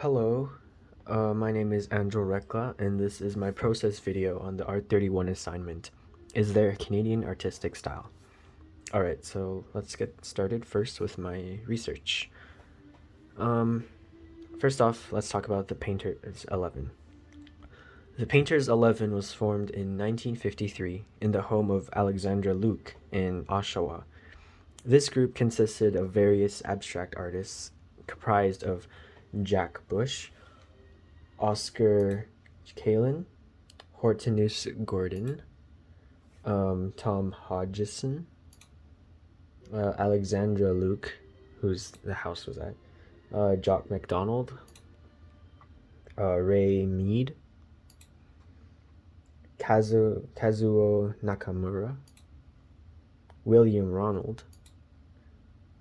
Hello, my name is Andril Recla, and this is my process video on the Art 31 assignment. Is there a Canadian artistic style? Alright, so let's get started first with my research. Um, First off, let's talk about the Painters 11. The Painters 11 was formed in 1953 in the home of Alexandra Luke in Oshawa. This group consisted of various abstract artists comprised of Jack Bush, Oscar Kalin, Hortense Gordon, Tom Hodgson, Alexandra Luke, whose the house was at, Jock MacDonald, Ray Mead, Kazuo Nakamura, William Ronald,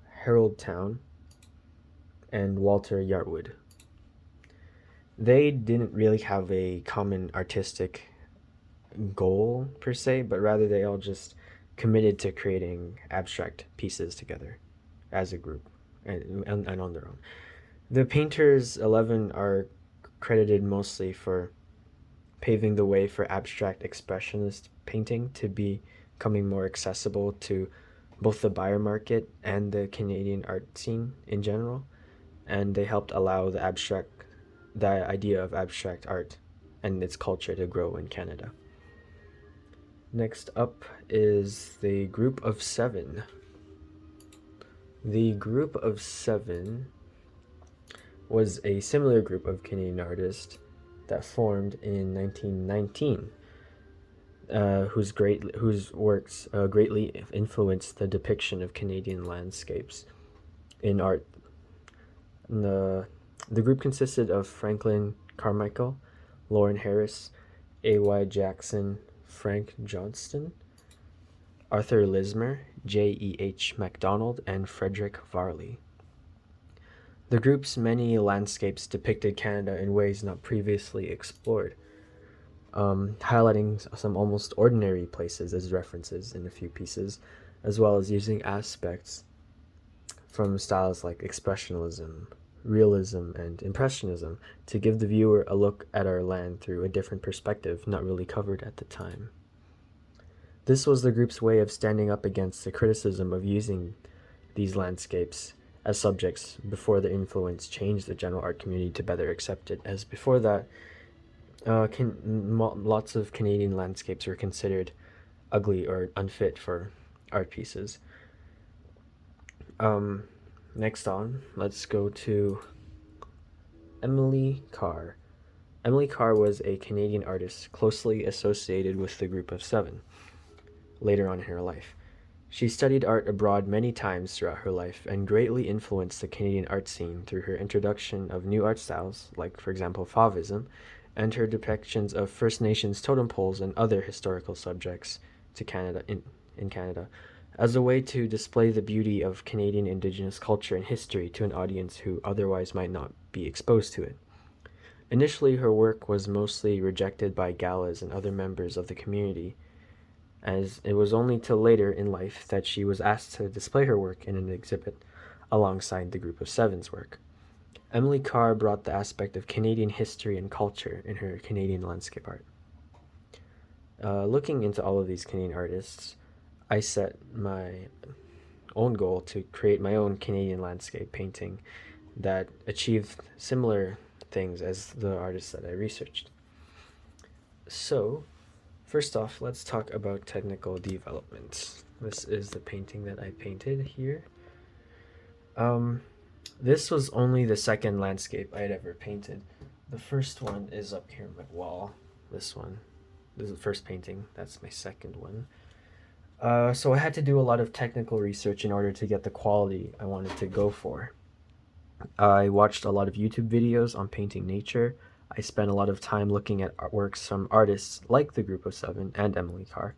Harold Town, and Walter Yarwood. They didn't really have a common artistic goal per se, but rather they all just committed to creating abstract pieces together as a group and on their own. The Painters 11 are credited mostly for paving the way for abstract expressionist painting to be becoming more accessible to both the buyer market and the Canadian art scene in general, and they helped allow the idea of abstract art and its culture to grow in Canada. Next up is the Group of Seven. The Group of Seven was a similar group of Canadian artists that formed in 1919, whose works greatly influenced the depiction of Canadian landscapes in art. The group consisted of Franklin Carmichael, Lauren Harris, A.Y. Jackson, Frank Johnston, Arthur Lismer, J.E.H. MacDonald, and Frederick Varley. The group's many landscapes depicted Canada in ways not previously explored, highlighting some almost ordinary places as references in a few pieces, as well as using aspects from styles like Expressionism, Realism, and Impressionism to give the viewer a look at our land through a different perspective not really covered at the time. This was the group's way of standing up against the criticism of using these landscapes as subjects before the influence changed the general art community to better accept it, as before that, lots of Canadian landscapes were considered ugly or unfit for art pieces. Next on, let's go to Emily Carr. Emily Carr was a Canadian artist closely associated with the Group of Seven later on in her life. She studied art abroad many times throughout her life and greatly influenced the Canadian art scene through her introduction of new art styles, like, for example, Fauvism, and her depictions of First Nations totem poles and other historical subjects to Canada in Canada, as a way to display the beauty of Canadian Indigenous culture and history to an audience who otherwise might not be exposed to it. Initially, her work was mostly rejected by galas and other members of the community, as it was only till later in life that she was asked to display her work in an exhibit alongside the Group of Seven's work. Emily Carr brought the aspect of Canadian history and culture in her Canadian landscape art. Looking into all of these Canadian artists, I set my own goal to create my own Canadian landscape painting that achieved similar things as the artists that I researched. So, first off, let's talk about technical development. This is the painting that I painted here. This was only the second landscape I had ever painted. The first one is up here on my wall. This one. This is the first painting. That's my second one. So I had to do a lot of technical research in order to get the quality I wanted to go for. I watched a lot of YouTube videos on painting nature. I spent a lot of time looking at artworks from artists like the Group of Seven and Emily Carr.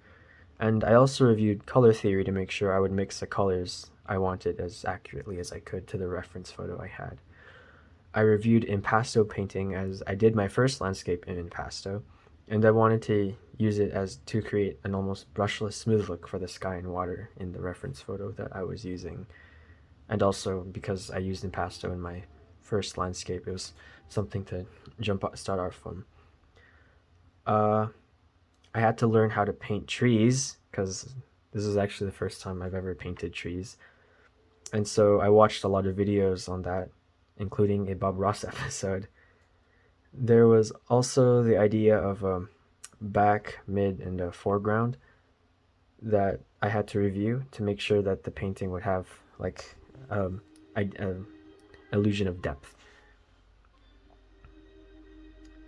And I also reviewed color theory to make sure I would mix the colors I wanted as accurately as I could to the reference photo I had. I reviewed impasto painting as I did my first landscape in impasto, and I wanted to use it as to create an almost brushless smooth look for the sky and water in the reference photo that I was using, and also because I used impasto in my first landscape. It was something to start off from. I had to learn how to paint trees because this is actually the first time I've ever painted trees. And so I watched a lot of videos on that, including a Bob Ross episode. There was also the idea of a back, mid, and a foreground that I had to review to make sure that the painting would have like um, illusion of depth.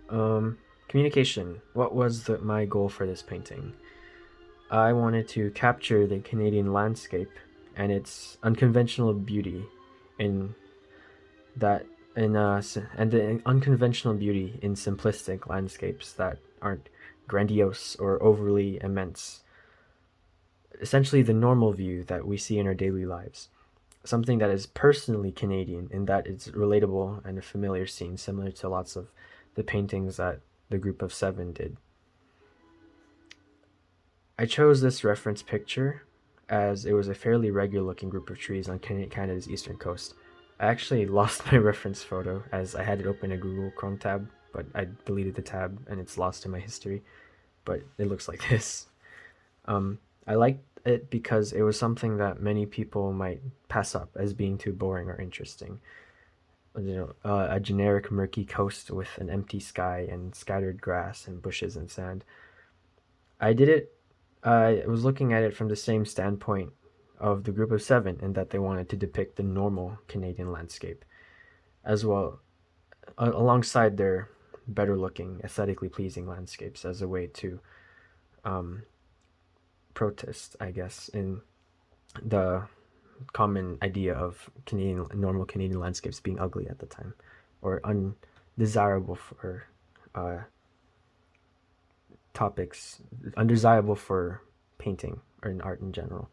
Um, Communication. What was my goal for this painting? I wanted to capture the Canadian landscape and its unconventional beauty in that and the unconventional beauty in simplistic landscapes that aren't grandiose or overly immense. Essentially the normal view that we see in our daily lives. Something that is personally Canadian in that it's relatable and a familiar scene, similar to lots of the paintings that the group of 7 did. I chose this reference picture as it was a fairly regular looking group of trees on Canada's eastern coast. I actually lost my reference photo as I had it open a Google Chrome tab, but I deleted the tab and it's lost in my history. But it looks like this. I liked it because it was something that many people might pass up as being too boring or interesting. A generic murky coast with an empty sky and scattered grass and bushes and sand. I did it. I was looking at it from the same standpoint of the group of 7 in that they wanted to depict the normal Canadian landscape, as well alongside their better looking, aesthetically pleasing landscapes as a way to um, protest, I guess, in the common idea of normal Canadian landscapes being ugly at the time or undesirable for uh, topics, undesirable for painting or in art in general.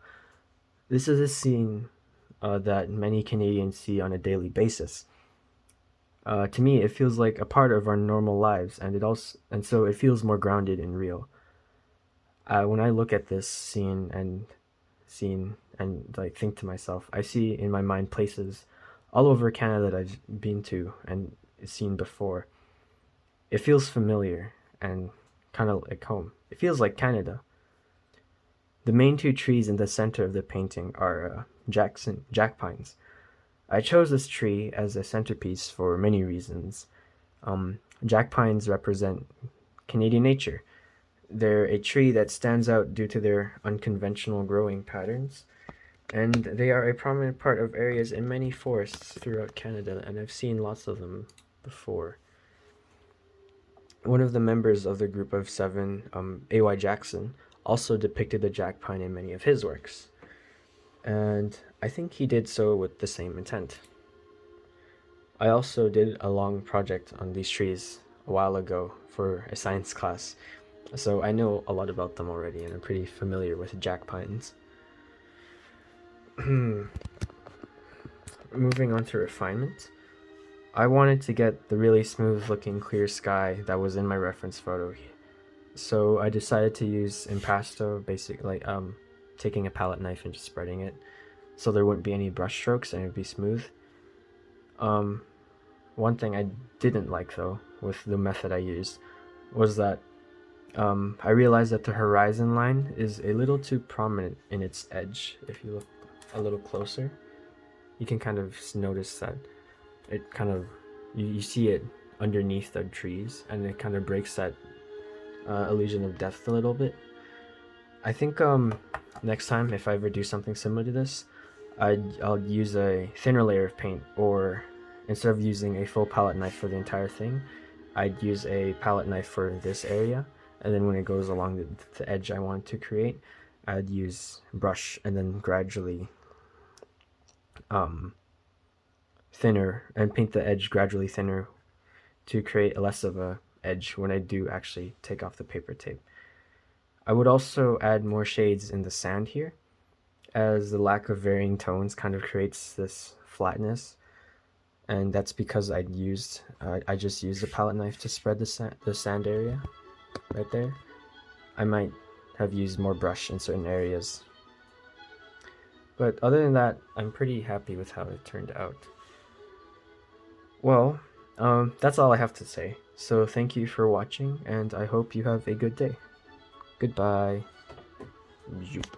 This is a scene that many Canadians see on a daily basis. To me, it feels like a part of our normal lives, and so it feels more grounded and real. When I look at this scene and like think to myself, I see in my mind places all over Canada that I've been to and seen before. It feels familiar and kind of like home. It feels like Canada. The main 2 trees in the center of the painting are jack pines. I chose this tree as a centerpiece for many reasons. Jack pines represent Canadian nature. They're a tree that stands out due to their unconventional growing patterns, and they are a prominent part of areas in many forests throughout Canada, and I've seen lots of them before. One of the members of the group of 7, A.Y. Jackson, also depicted the jack pine in many of his works, and I think he did so with the same intent. I also did a long project on these trees a while ago for a science class, so I know a lot about them already and I'm pretty familiar with jack pines. Moving on to refinement, I wanted to get the really smooth looking clear sky that was in my reference photo, so I decided to use impasto, basically taking a palette knife and just spreading it so there wouldn't be any brush strokes and it would be smooth. One thing I didn't like though with the method I used was that I realized that the horizon line is a little too prominent in its edge. If you look a little closer, you can kind of notice that it kind of, you see it underneath the trees and it kind of breaks that illusion of depth a little bit. I think next time if I ever do something similar to this, I'll use a thinner layer of paint, or instead of using a full palette knife for the entire thing, I'd use a palette knife for this area, and then when it goes along the edge I want to create, I'd use brush and then gradually thinner and paint the edge gradually thinner to create less of a edge when I do actually take off the paper tape. I would also add more shades in the sand here, as the lack of varying tones kind of creates this flatness, and that's because I just used a palette knife to spread the sand area right there. I might have used more brush in certain areas, but other than that, I'm pretty happy with how it turned out. Well, that's all I have to say. So thank you for watching, and I hope you have a good day. Goodbye. Zoop.